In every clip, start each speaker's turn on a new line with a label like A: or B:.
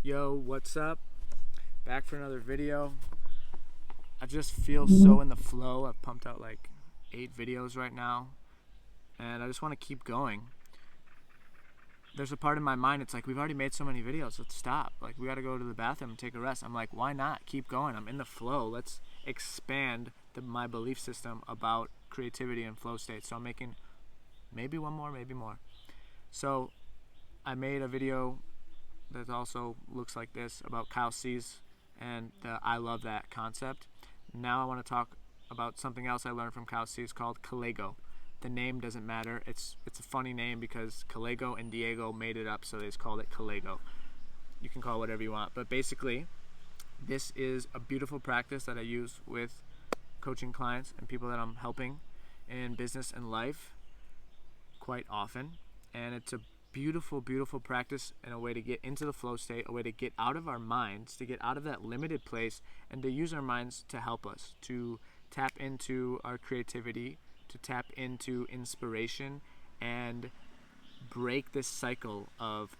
A: Yo, what's up? Back for another video. I just feel so in the flow. I've pumped out like 8 videos right now, and I just want to keep going. There's a part in my mind, it's like, we've already made so many videos, let's stop. Like, we gotta go to the bathroom and take a rest. I'm like, why not? Keep going. I'm in the flow. Let's expand my belief system about creativity and flow state. So I'm making maybe one more, maybe more. So I made a video that also looks like this about Kyle C's and the I love that concept. Now I want to talk about something else I learned from Kyle C's called Kylego. The name doesn't matter. It's a funny name because Kylego and Diego made it up, so they just called it Kylego. You can call it whatever you want, but basically this is a beautiful practice that I use with coaching clients and people that I'm helping in business and life quite often, and it's a beautiful practice and a way to get into the flow state, a way to get out of our minds, to get out of that limited place, and to use our minds to help us, to tap into our creativity, to tap into inspiration, and break this cycle of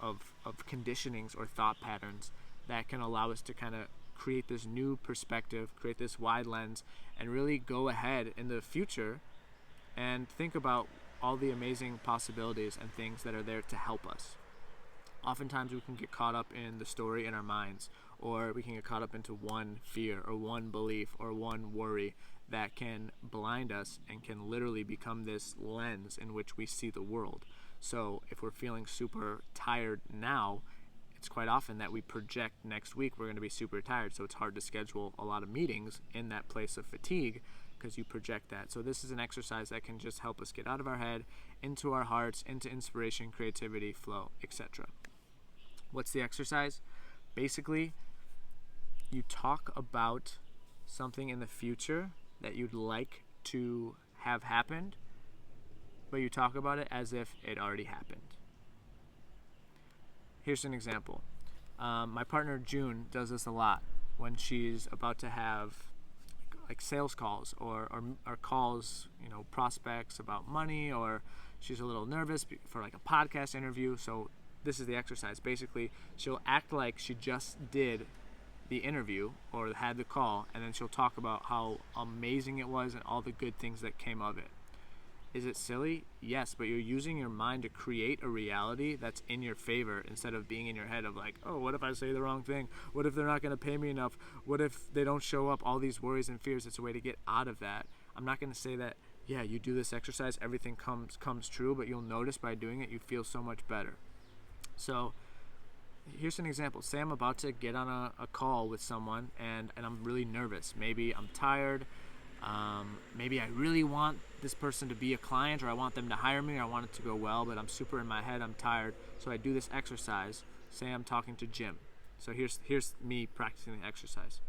A: conditionings or thought patterns that can allow us to kind of create this new perspective, create this wide lens, and really go ahead in the future and think about all the amazing possibilities and things that are there to help us. Oftentimes we can get caught up in the story in our minds, or we can get caught up into one fear or one belief or one worry that can blind us and can literally become this lens in which we see the world. So if we're feeling super tired now, it's quite often that we project next week we're going to be super tired, so it's hard to schedule a lot of meetings in that place of fatigue because you project that. So this is an exercise that can just help us get out of our head, into our hearts, into inspiration, creativity, flow, etc. What's the exercise? Basically, you talk about something in the future that you'd like to have happened, but you talk about it as if it already happened. Here's an example. My partner June does this a lot when she's about to have like sales calls or calls, prospects about money, or she's a little nervous for like a podcast interview. So this is the exercise. Basically, she'll act like she just did the interview or had the call, and then she'll talk about how amazing it was and all the good things that came of it. Is it silly? Yes, but you're using your mind to create a reality that's in your favor instead of being in your head of like, oh, what if I say the wrong thing? What if they're not going to pay me enough? What if they don't show up? All these worries and fears. It's a way to get out of that. I'm not going to say that, yeah, you do this exercise, everything comes true, but you'll notice by doing it, you feel so much better. So here's an example. Say I'm about to get on a call with someone and I'm really nervous. Maybe I'm tired. Maybe I really want this person to be a client, or I want them to hire me, or I want it to go well, but I'm super in my head, I'm tired. So I do this exercise. Say I'm talking to Jim. So here's me practicing the exercise.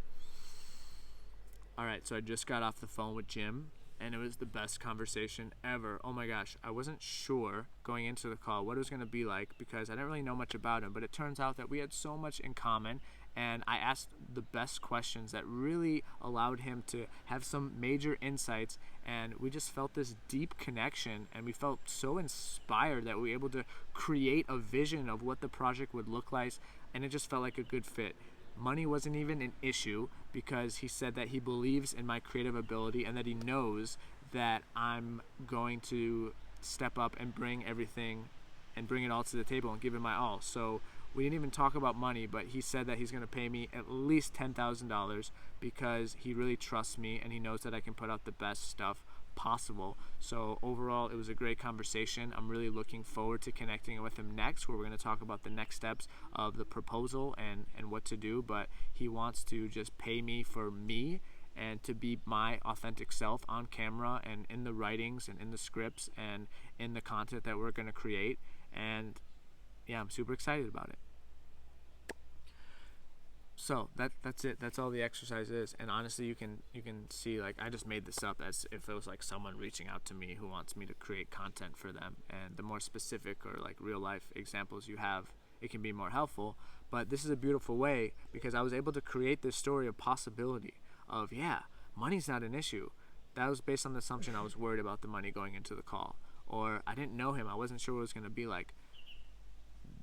A: Alright, so I just got off the phone with Jim, and it was the best conversation ever. Oh my gosh, I wasn't sure going into the call what it was going to be like because I didn't really know much about him, but it turns out that we had so much in common, and I asked the best questions that really allowed him to have some major insights, and we just felt this deep connection, and we felt so inspired that we were able to create a vision of what the project would look like, and it just felt like a good fit. Money wasn't even an issue because he said that he believes in my creative ability and that he knows that I'm going to step up and bring everything and bring it all to the table and give it my all. So we didn't even talk about money, but he said that he's going to pay me at least $10,000 because he really trusts me and he knows that I can put out the best stuff possible. So overall, it was a great conversation. I'm really looking forward to connecting with him next, where we're going to talk about the next steps of the proposal and what to do. But he wants to just pay me for me and to be my authentic self on camera and in the writings and in the scripts and in the content that we're going to create. And yeah, I'm super excited about it. So that's it. That's all the exercise is. And honestly, you can see, like, I just made this up as if it was like someone reaching out to me who wants me to create content for them. And the more specific or like real life examples you have, it can be more helpful. But this is a beautiful way because I was able to create this story of possibility of, yeah, money's not an issue. That was based on the assumption I was worried about the money going into the call, or I didn't know him, I wasn't sure what it was going to be like.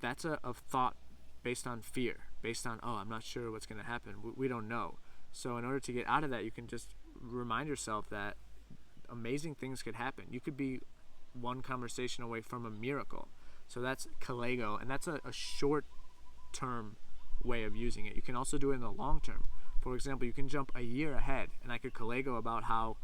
A: That's a thought based on fear, based on, oh, I'm not sure what's going to happen. We don't know. So in order to get out of that, you can just remind yourself that amazing things could happen. You could be one conversation away from a miracle. So that's Kylego, and that's a short term way of using it. You can also do it in the long term. For example, you can jump a year ahead, and I could Kylego about how,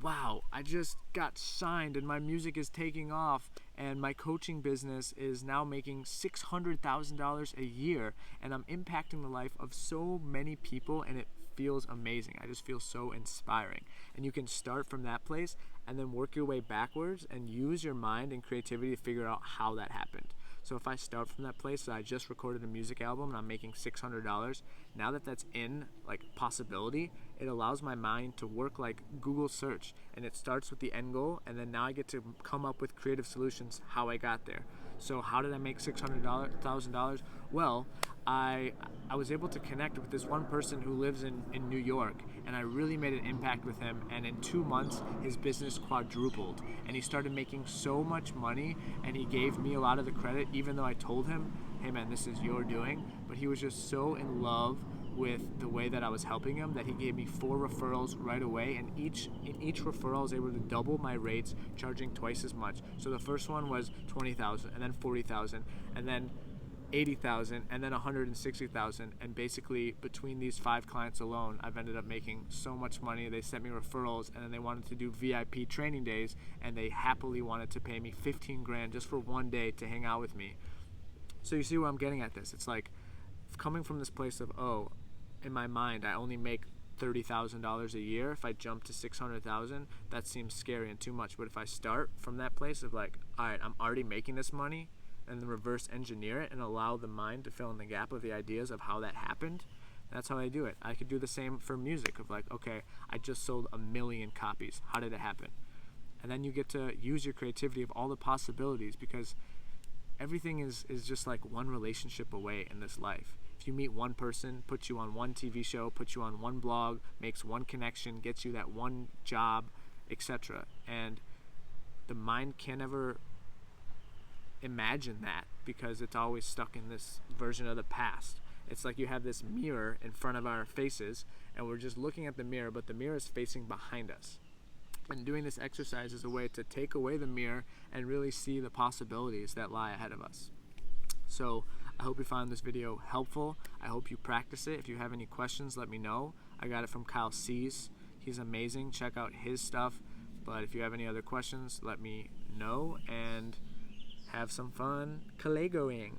A: wow, I just got signed and my music is taking off and my coaching business is now making $600,000 a year, and I'm impacting the life of so many people, and it feels amazing. I just feel so inspiring. And you can start from that place and then work your way backwards and use your mind and creativity to figure out how that happened. So if I start from that place that I just recorded a music album and I'm making $600, now that that's in like possibility, it allows my mind to work like Google search, and it starts with the end goal, and then now I get to come up with creative solutions how I got there. So how did I make $600,000? Well, I was able to connect with this one person who lives in New York, and I really made an impact with him, and in 2 months his business quadrupled, and he started making so much money, and he gave me a lot of the credit even though I told him, hey man, this is your doing, but he was just so in love with the way that I was helping him that he gave me 4 referrals right away, and in each referral I was able to double my rates, charging twice as much. So the first one was $20,000, and then $40,000, and then $80,000, and then $160,000, and basically between these 5 clients alone, I've ended up making so much money. They sent me referrals, and then they wanted to do VIP training days, and they happily wanted to pay me 15 grand just for one day to hang out with me. So you see where I'm getting at this. It's like coming from this place of, oh, in my mind, I only make $30,000 a year. If I jump to $600,000, that seems scary and too much. But if I start from that place of like, all right, I'm already making this money, and then reverse engineer it and allow the mind to fill in the gap of the ideas of how that happened, that's how I do it. I could do the same for music of like, okay, I just sold 1 million copies. How did it happen? And then you get to use your creativity of all the possibilities, because everything is just like one relationship away in this life. If you meet one person, puts you on one TV show, puts you on one blog, makes one connection, gets you that one job, etc. And the mind can never imagine that because it's always stuck in this version of the past. It's like you have this mirror in front of our faces and we're just looking at the mirror, but the mirror is facing behind us. And doing this exercise is a way to take away the mirror and really see the possibilities that lie ahead of us. So I hope you found this video helpful. I hope you practice it. If you have any questions, let me know. I got it from Kyle C's. He's amazing. Check out his stuff. But if you have any other questions, let me know, and have some fun Kylegoing.